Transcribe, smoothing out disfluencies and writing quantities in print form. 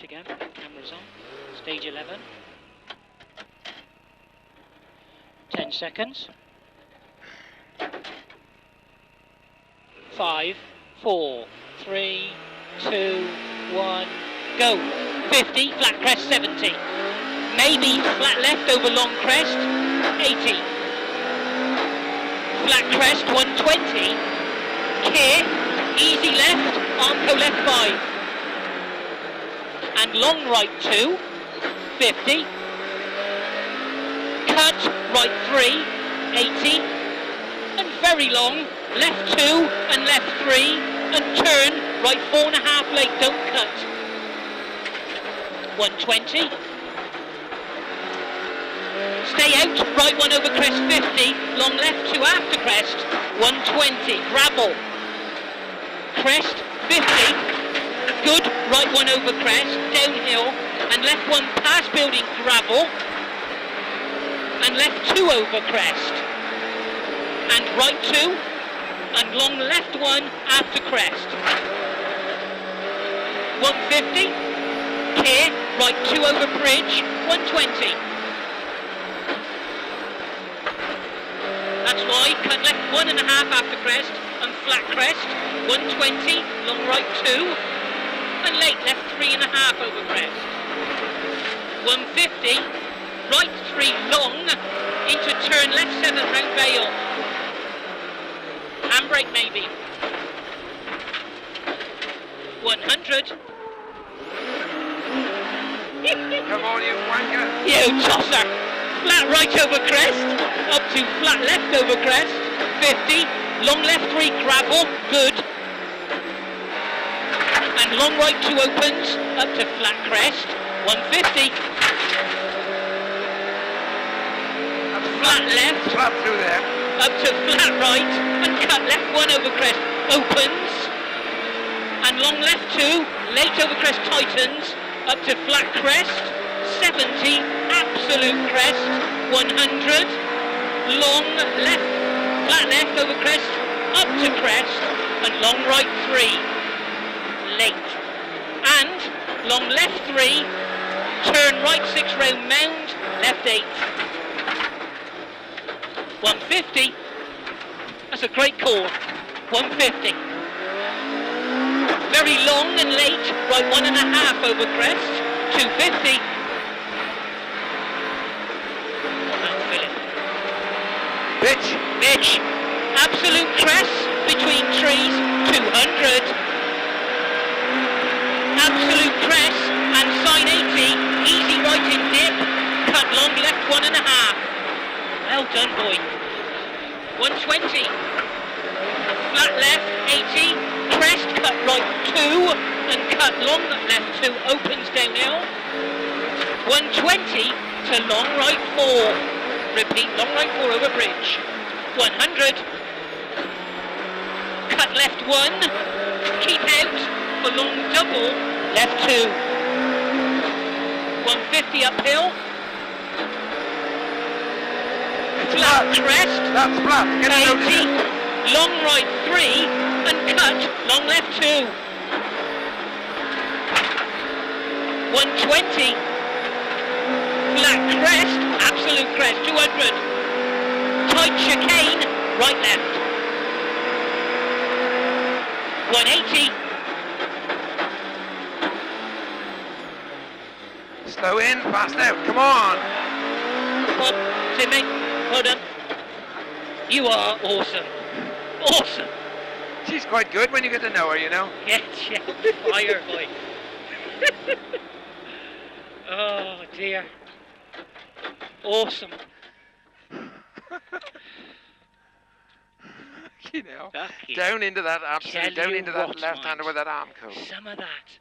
again, cameras on, stage 11. 10 seconds. 5, 4, 3, 2, 1, go. 50, flat crest 70. Maybe flat left over long crest, 80. Flat crest 120. Clear, easy left, armco left 5. And long right 2, 50. Cut, right 3, 80. And very long, left 2 and left 3. And turn, right 4.5 late, don't cut. 120. Stay out, right 1 over crest 50. Long left 2 after crest, 120. Gravel. Crest 50. Good, right 1 over crest, downhill, and left 1 past building gravel, and left 2 over crest, and right 2, and long left 1 after crest. 150, clear, right 2 over bridge, 120. That's why, cut left 1.5 after crest, and flat crest, 120, long right 2, and late left 3.5 over crest. 150, right 3 long, into turn left 7 round Vale. Handbrake maybe. 100. Come on, you wanker. You tosser. Flat right over crest, up to flat left over crest, 50. Long left 3 gravel, good. And long right 2 opens, up to flat crest, 150. Flat left, Slap through there. up to flat right, and cut left 1 over crest, opens. And long left 2, late over crest tightens, up to flat crest, 70, absolute crest, 100. Long left, flat left over crest, up to crest, and long right 3. Late, and long left 3, turn right 6 round mound, left 8. 150, that's a great call, 150. Very long and late, right 1.5 over crest, 250. Bitch, absolute crest, between trees, 200. Absolute crest and sign 80, easy right in dip, cut long left 1.5. Well done, boy. 120. Flat left 80, crest cut right 2 and cut long left 2, opens downhill. 120 to long right 4. Repeat, long right 4 over bridge. 100. Cut left 1, keep out for long double, left 2. 150 uphill. Flat crest. That's flat. Get it out 80. there. Long right 3 and cut, long left 2. 120. Flat crest, absolute crest, 200. Tight chicane, right left. 180. Slow in, fast out. Come on. Come on, Timmy, well done. You are awesome. Awesome. She's quite good when you get to know her, you know. Yeah, fire, boy. Oh dear. Awesome. You know, Lucky. down into that absolute, Tell down you into that what, left-hander mate. with that arm coat. Some of that.